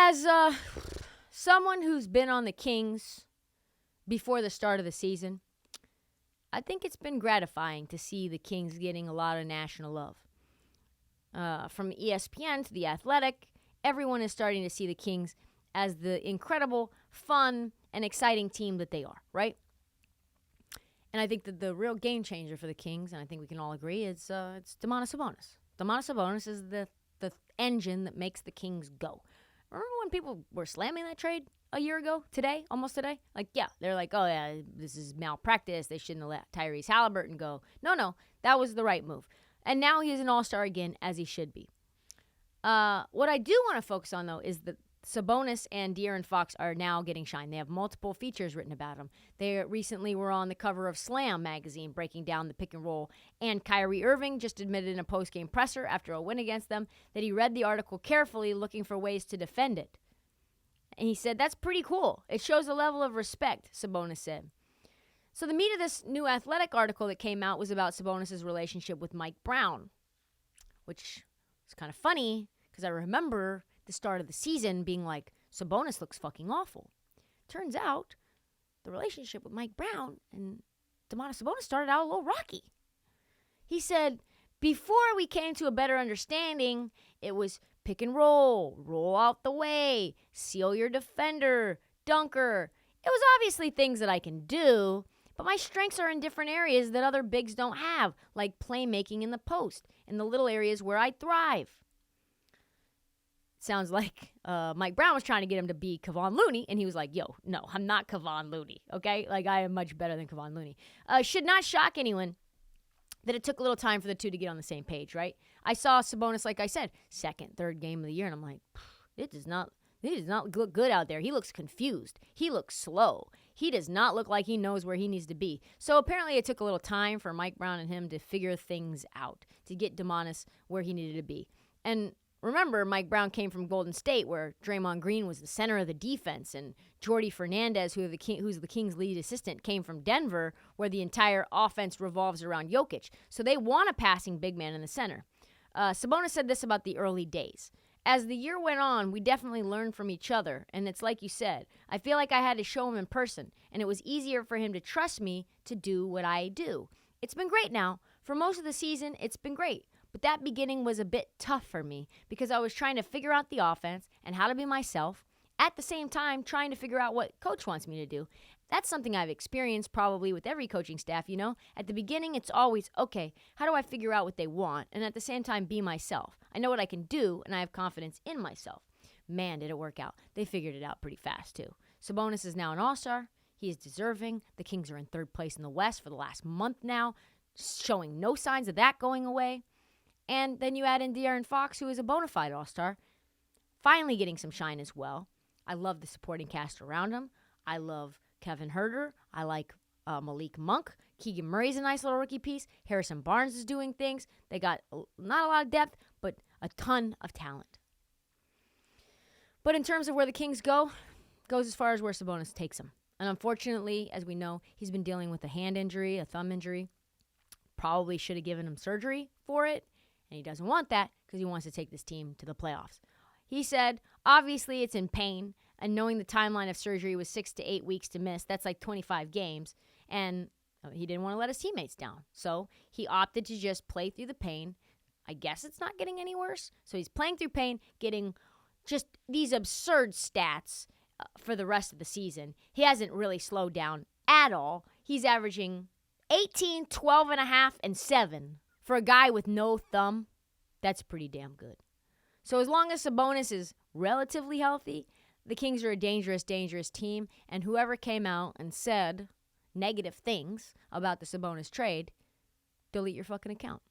As someone who's been on the Kings before the start of the season, I think it's been gratifying to see the Kings getting a lot of national love. From ESPN to The Athletic, everyone is starting to see the Kings as the incredible, fun, and exciting team that they are, right? And I think that the real game changer for the Kings, and I think we can all agree, it's Domantas Sabonis. Domantas Sabonis is the engine that makes the Kings go. Remember when people were slamming that trade a year ago, almost today? Like, yeah, they're like, oh, yeah, this is malpractice. They shouldn't have let Tyrese Halliburton go. No, that was the right move. And now he's an all-star again, as he should be. What I do want to focus on, though, is that Sabonis and De'Aaron Fox are now getting shine. They have multiple features written about them. They recently were on the cover of Slam magazine breaking down the pick and roll. And Kyrie Irving just admitted in a post-game presser after a win against them that he read the article carefully, looking for ways to defend it. And he said, that's pretty cool. It shows a level of respect, Sabonis said. So the meat of this new Athletic article that came out was about Sabonis' relationship with Mike Brown, which is kind of funny because I remember the start of the season being like, Sabonis looks fucking awful. Turns out the relationship with Mike Brown and Domantas Sabonis started out a little rocky. He said, before we came to a better understanding, it was pick and roll out the way, seal your defender, dunker. It was obviously things that I can do, but my strengths are in different areas that other bigs don't have, like playmaking in the post, in the little areas where I thrive. Sounds like Mike Brown was trying to get him to be Kevon Looney, and he was like, yo, no, I'm not Kevon Looney, okay? Like, I am much better than Kevon Looney. Should not shock anyone that it took a little time for the two to get on the same page, right? I saw Sabonis, like I said, second, third game of the year, and I'm like, it does not look good out there. He looks confused. He looks slow. He does not look like he knows where he needs to be. So apparently it took a little time for Mike Brown and him to figure things out, to get Domantas where he needed to be. And remember, Mike Brown came from Golden State, where Draymond Green was the center of the defense, and Jordy Fernandez, who's the Kings' lead assistant, came from Denver, where the entire offense revolves around Jokic. So they want a passing big man in the center. Sabonis said this about the early days. As the year went on, we definitely learned from each other, and it's like you said, I feel like I had to show him in person, and it was easier for him to trust me to do what I do. It's been great now. For most of the season, it's been great. But that beginning was a bit tough for me because I was trying to figure out the offense and how to be myself, at the same time trying to figure out what coach wants me to do. That's something I've experienced probably with every coaching staff, you know? At the beginning, it's always, okay, how do I figure out what they want and at the same time be myself? I know what I can do and I have confidence in myself. Man, did it work out. They figured it out pretty fast, too. Sabonis is now an all-star. He is deserving. The Kings are in third place in the West for the last month now, showing no signs of that going away. And then you add in De'Aaron Fox, who is a bona fide all-star, finally getting some shine as well. I love the supporting cast around him. I love Kevin Huerter. I like Malik Monk. Keegan Murray's a nice little rookie piece. Harrison Barnes is doing things. They got not a lot of depth, but a ton of talent. But in terms of where the Kings goes as far as where Sabonis takes them. And unfortunately, as we know, he's been dealing with a hand injury, a thumb injury. Probably should have given him surgery for it. And he doesn't want that because he wants to take this team to the playoffs. He said, obviously it's in pain, and knowing the timeline of surgery was 6 to 8 weeks to miss, that's like 25 games, and he didn't want to let his teammates down. So he opted to just play through the pain. I guess it's not getting any worse. So he's playing through pain, getting just these absurd stats for the rest of the season. He hasn't really slowed down at all. He's averaging 18, 12 and a half, and 7. For a guy with no thumb, that's pretty damn good. So as long as Sabonis is relatively healthy, the Kings are a dangerous, dangerous team. And whoever came out and said negative things about the Sabonis trade, delete your fucking account.